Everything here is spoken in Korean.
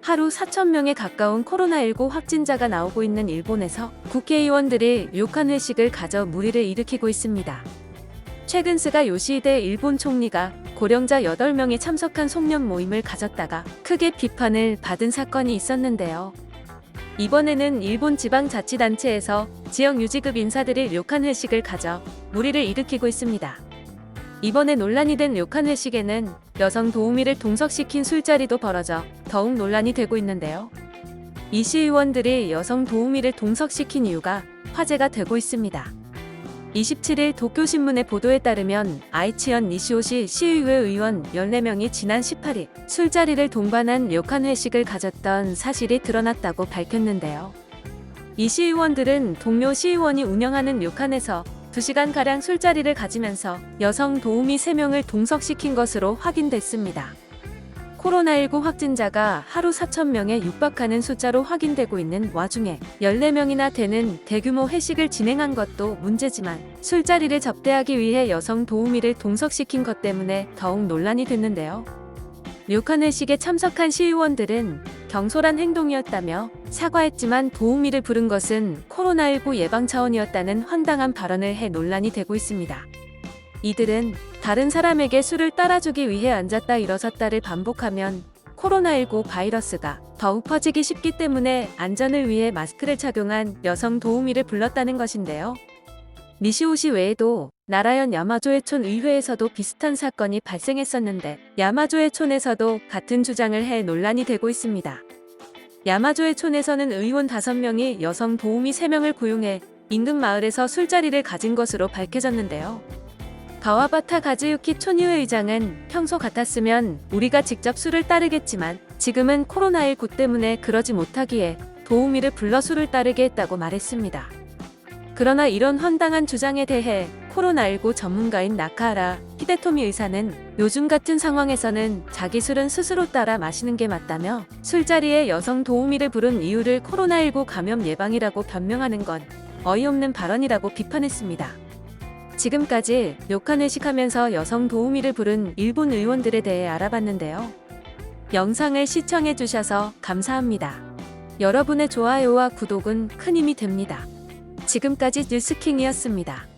하루 4,000명에 가까운 코로나19 확진자가 나오고 있는 일본에서 국회의원들이 료칸 회식을 가져 물의를 일으키고 있습니다. 최근 스가 요시히데 일본 총리가 고령자 8명이 참석한 송년 모임을 가졌다가 크게 비판을 받은 사건이 있었는데요. 이번에는 일본 지방자치단체에서 지역 유지급 인사들이 료칸 회식을 가져 물의를 일으키고 있습니다. 이번에 논란이 된 료칸 회식에는 여성 도우미를 동석시킨 술자리도 벌어져 더욱 논란이 되고 있는데요. 이 시의원들이 여성 도우미를 동석시킨 이유가 화제가 되고 있습니다. 27일 도쿄신문의 보도에 따르면 아이치현 니시오시 시의회 의원 14명이 지난 18일 술자리를 동반한 료칸 회식을 가졌던 사실이 드러났다고 밝혔는데요. 이 시의원들은 동료 시의원이 운영하는 료칸에서 2시간가량 술자리를 가지면서 여성 도우미 3명을 동석시킨 것으로 확인됐습니다. 코로나19 확진자가 하루 4,000명에 육박하는 숫자로 확인되고 있는 와중에 14명이나 되는 대규모 회식을 진행한 것도 문제지만 술자리를 접대하기 위해 여성 도우미를 동석시킨 것 때문에 더욱 논란이 됐는데요. 료칸 회식에 참석한 시의원들은 경솔한 행동이었다며 사과했지만 도우미를 부른 것은 코로나19 예방 차원이었다는 황당한 발언을 해 논란이 되고 있습니다. 이들은 다른 사람에게 술을 따라주기 위해 앉았다 일어섰다를 반복하면 코로나19 바이러스가 더욱 퍼지기 쉽기 때문에 안전을 위해 마스크를 착용한 여성 도우미를 불렀다는 것인데요. 니시오시 외에도 나라현 야마조해촌 의회에서도 비슷한 사건이 발생했었는데 야마조해촌에서도 같은 주장을 해 논란이 되고 있습니다. 야마조해촌에서는 의원 5명이 여성 도우미 3명을 고용해 인근 마을에서 술자리를 가진 것으로 밝혀졌는데요. 가와바타 가즈유키 촌의회 의장은 평소 같았으면 우리가 직접 술을 따르겠지만 지금은 코로나19 때문에 그러지 못하기에 도우미를 불러 술을 따르게 했다고 말했습니다. 그러나 이런 황당한 주장에 대해 코로나19 전문가인 나카하라 히데토미 의사는 요즘 같은 상황에서는 자기 술은 스스로 따라 마시는 게 맞다며 술자리에 여성 도우미를 부른 이유를 코로나19 감염 예방이라고 변명하는 건 어이없는 발언이라고 비판했습니다. 지금까지 료칸 회식하면서 여성 도우미를 부른 일본 의원들에 대해 알아봤는데요. 영상을 시청해주셔서 감사합니다. 여러분의 좋아요와 구독은 큰 힘이 됩니다. 지금까지 뉴스킹이었습니다.